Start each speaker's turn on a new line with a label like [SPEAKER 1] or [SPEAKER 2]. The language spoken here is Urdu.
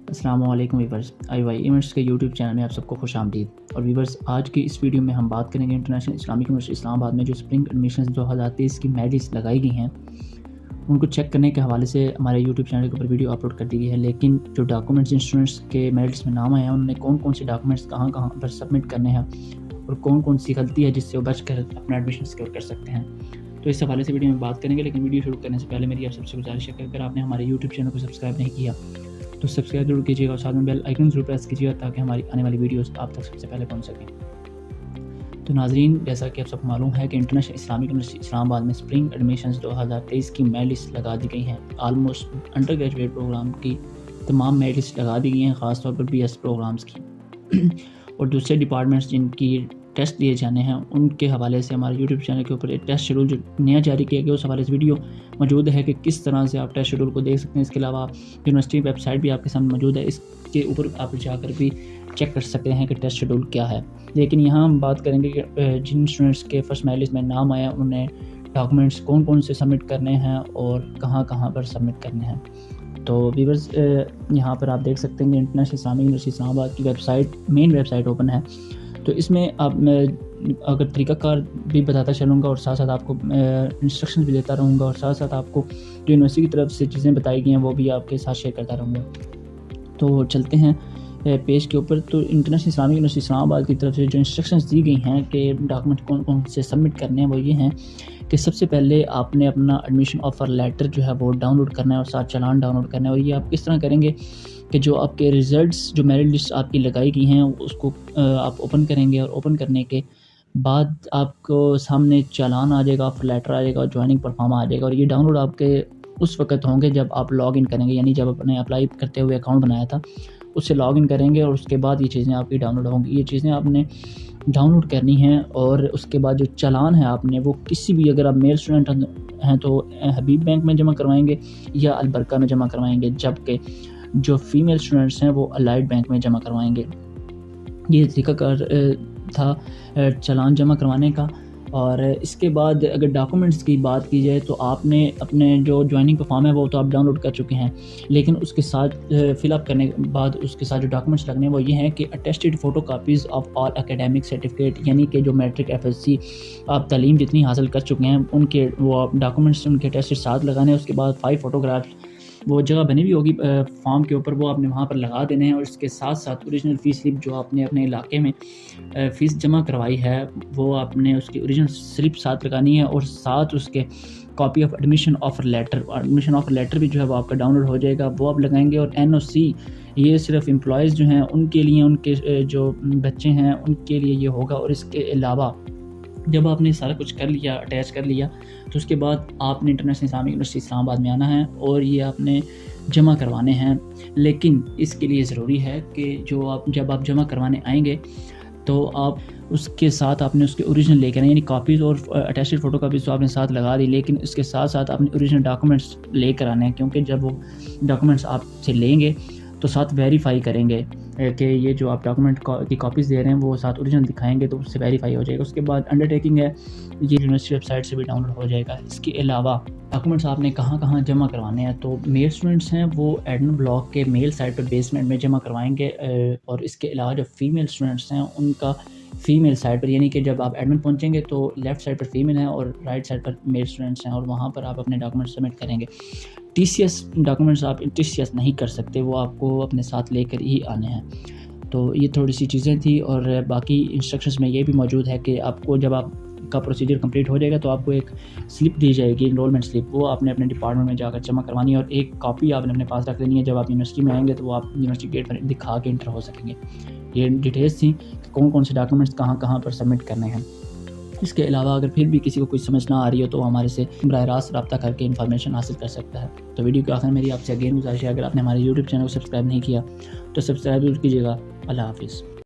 [SPEAKER 1] السلام علیکم ویورز، آئی وائی ایونٹس کے یوٹیوب چینل میں آپ سب کو خوش آمدید۔ اور ویورز، آج کی اس ویڈیو میں ہم بات کریں گے انٹرنیشنل اسلامک یونیورسٹی اسلام آباد میں جو اسپرنگ ایڈمیشنز 2023 کی میرٹس لگائی گئی ہیں ان کو چیک کرنے کے حوالے سے ہمارے یوٹیوب چینل کے اوپر ویڈیو اپلوڈ کر دی گئی ہے، لیکن جو ڈاکومنٹس اسٹوڈنٹس کے میرٹس میں نام آئے ہیں انہوں نے کون کون سے ڈاکومنٹس کہاں کہاں پر سبمٹ کرنے ہیں اور کون کون سی غلطی ہے جس سے وہ بچ کر اپنا ایڈمیشن سیکور کر سکتے ہیں، تو اس حوالے سے ویڈیو میں بات کریں گے۔ لیکن ویڈیو شروع کرنے سے پہلے میری آپ سب سے گزارش ہے کہ اگر آپ نے ہمارے یوٹیوب چینل کو سبسکرائب نہیں کیا تو سبسکرائب ضرور کیجیے گا اور ساتھ میں بیل آئیکن ضرور پریس کیجیے گا تاکہ ہماری آنے والی ویڈیوز آپ تک سب سے پہلے پہنچ سکیں۔ تو ناظرین، جیسا کہ آپ سب کو معلوم ہے کہ انٹرنیشنل اسلامک یونیورسٹی اسلام آباد میں اسپرنگ ایڈمیشنز 2023 کی میرٹ لسٹ لگا دی گئی ہیں۔ آلموسٹ انڈر گریجویٹ پروگرام کی تمام میرٹ لسٹ لگا دی گئی ہیں، خاص طور پر بی ایس پروگرامز کی اور دوسرے ڈپارٹمنٹس جن کی ٹیسٹ دیے جانے ہیں ان کے حوالے سے ہمارے یوٹیوب چینل کے اوپر ایک ٹیسٹ شیڈول جو نیا جاری کیا گیا اس حوالے سے ویڈیو موجود ہے کہ کس طرح سے آپ ٹیسٹ شیڈول کو دیکھ سکتے ہیں۔ اس کے علاوہ یونیورسٹی ویب سائٹ بھی آپ کے سامنے موجود ہے، اس کے اوپر آپ جا کر بھی چیک کر سکتے ہیں کہ ٹیسٹ شیڈول کیا ہے۔ لیکن یہاں ہم بات کریں گے کہ جن اسٹوڈنٹس کے فرسٹ میرٹ لسٹ میں نام آیا انہوں نے ڈاکومنٹس کون کون سے سبمٹ کرنے ہیں اور کہاں کہاں پر سبمٹ کرنے ہیں۔ تو ویورز، یہاں پر آپ دیکھ سکتے ہیں کہ انٹرنیشنل اسلامک یونیورسٹی اسلام آباد کی ویب سائٹ مین ویب سائٹ اوپن ہے، تو اس میں آپ میں اگر طریقہ کار بھی بتاتا چلوں گا اور ساتھ ساتھ آپ کو انسٹرکشن بھی دیتا رہوں گا اور ساتھ ساتھ آپ کو جو یونیورسٹی کی طرف سے چیزیں بتائی گئی ہیں وہ بھی آپ کے ساتھ شیئر کرتا رہوں گا۔ تو چلتے ہیں پیج کے اوپر۔ تو انٹرنیشنل اسلامک یونیورسٹی اسلام آباد کی طرف سے جو انسٹرکشنز دی گئی ہیں کہ ڈاکومنٹ کون کون سے سبمٹ کرنے ہیں وہ یہ ہیں کہ سب سے پہلے آپ نے اپنا ایڈمیشن آفر لیٹر جو ہے وہ ڈاؤن لوڈ کرنا ہے اور ساتھ چلان ڈاؤن لوڈ کرنا ہے۔ اور یہ آپ کس طرح کریں گے کہ جو آپ کے ریزلٹس جو میرٹ لسٹ آپ کی لگائی گئی ہیں اس کو آپ اوپن کریں گے اور اوپن کرنے کے بعد آپ کو سامنے چالان آ جائے گا، آفر لیٹر آ جائے گا، جوائننگ پرفارم آ جائے گا، اور یہ ڈاؤن لوڈ آپ کے اس وقت ہوں گے جب آپ لاگ ان کریں گے، یعنی جب آپ نے اپلائی کرتے ہوئے اکاؤنٹ بنایا تھا اس سے لاگ ان کریں گے اور اس کے بعد یہ چیزیں آپ کی ڈاؤن لوڈ ہوں گی۔ یہ چیزیں آپ نے ڈاؤن لوڈ کرنی ہیں اور اس کے بعد جو چالان ہے آپ نے وہ کسی بھی، اگر آپ میل اسٹوڈنٹ ہیں تو حبیب بینک میں جمع کروائیں گے یا البرکہ میں جمع کروائیں گے، جبکہ جو فیمیل اسٹوڈنٹس ہیں وہ الائٹ بینک میں جمع کروائیں گے۔ یہ طریقہ کار تھا چالان جمع کروانے کا۔ اور اس کے بعد اگر ڈاکومنٹس کی بات کی جائے تو آپ نے اپنے جو جوائننگ کا فارم ہے وہ تو آپ ڈاؤن لوڈ کر چکے ہیں، لیکن اس کے ساتھ فل اپ کرنے کے بعد اس کے ساتھ جو ڈاکومنٹس لگنے ہیں وہ یہ ہیں کہ attested photo copies of all academic certificate, یعنی کہ جو میٹرک ایف ایس سی آپ تعلیم جتنی حاصل کر چکے ہیں ان کے وہ ڈاکومنٹس ان کے اٹیسٹڈ ساتھ لگانے ہیں۔ اس کے بعد 5 فوٹوگرافس وہ جگہ بنی ہوئی ہوگی فارم کے اوپر، وہ آپ نے وہاں پر لگا دینے ہیں، اور اس کے ساتھ ساتھ اوریجنل فیس سلپ جو آپ نے اپنے علاقے میں فیس جمع کروائی ہے وہ آپ نے اس کی اوریجنل سلپ ساتھ لگانی ہے، اور ساتھ اس کے copy of admission offer letter, admission offer letter بھی جو ہے وہ آپ کا ڈاؤن لوڈ ہو جائے گا، وہ آپ لگائیں گے۔ اور این او سی یہ صرف امپلائیز جو ہیں ان کے لیے، ان کے جو بچے ہیں ان کے لیے یہ ہوگا۔ اور اس کے علاوہ جب آپ نے سارا کچھ کر لیا، اٹیچ کر لیا، تو اس کے بعد آپ نے انٹرنیشنل اسلامک یونیورسٹی اسلام آباد میں آنا ہے اور یہ آپ نے جمع کروانے ہیں۔ لیکن اس کے لیے ضروری ہے کہ جب آپ جمع کروانے آئیں گے تو آپ اس کے ساتھ آپ نے اس کے اوریجنل لے کے آنا، یعنی کاپیز اور اٹیچڈ فوٹو کاپیز تو آپ نے ساتھ لگا دی، لیکن اس کے ساتھ ساتھ آپ نے اوریجنل ڈاکومنٹس لے کر آنے ہیں، کیونکہ جب وہ ڈاکومنٹس آپ سے لیں گے تو ساتھ ویریفائی کریں گے کہ یہ جو آپ ڈاکومنٹ کی کاپیز دے رہے ہیں وہ ساتھ اوریجنل دکھائیں گے تو اس سے ویریفائی ہو جائے گا۔ اس کے بعد انڈر ٹیکنگ ہے، یہ یونیورسٹی ویب سائٹ سے بھی ڈاؤن لوڈ ہو جائے گا۔ اس کے علاوہ ڈاکومنٹس آپ نے کہاں کہاں جمع کروانے ہیں، تو میل اسٹوڈنٹس ہیں وہ ایڈمن بلاک کے میل سائٹ پر بیسمنٹ میں جمع کروائیں گے، اور اس کے علاوہ جو فیمیل اسٹوڈنٹس ہیں ان کا فیمیل سائٹ پر، یعنی کہ جب آپ ایڈمن پہنچیں گے تو لیفٹ سائڈ پر فیمیل ہیں اور رائٹ سائڈ پر میل اسٹوڈنٹس ہیں، اور وہاں پر آپ اپنے ڈاکومنٹ سبمٹ کریں گے۔ ٹی سی ایس ڈاکومنٹس آپ ٹی سی ایس نہیں کر سکتے، وہ آپ کو اپنے ساتھ لے کر ہی آنے ہیں۔ تو یہ تھوڑی سی چیزیں تھیں، اور باقی انسٹرکشنز میں یہ بھی موجود ہے کہ آپ کو جب آپ کا پروسیجر کمپلیٹ ہو جائے گا تو آپ کو ایک سلپ دی جائے گی، انرولمنٹ سلپ، وہ آپ نے اپنے ڈپارٹمنٹ میں جا کر جمع کروانی ہے، اور ایک کاپی آپ نے اپنے پاس رکھ لینی ہے۔ جب آپ یونیورسٹی میں آئیں گے تو وہ آپ یونیورسٹی گیٹ پر دکھا کے انٹر ہو سکیں گے۔ یہ ڈیٹیلس تھیں کہ کون کون سے ڈاکومنٹس کہاں کہاں پر سبمٹ کرنے ہیں۔ اس کے علاوہ اگر پھر بھی کسی کو کوئی سمجھ نہ آ رہی ہو تو ہمارے سے براہ راست رابطہ کر کے انفارمیشن حاصل کر سکتا ہے۔ تو ویڈیو کے آخر میں میری آپ سے اگین گزارش ہے، اگر آپ نے ہمارے یوٹیوب چینل کو سبسکرائب نہیں کیا تو سبسکرائب ضرور کیجیے گا۔ اللہ حافظ۔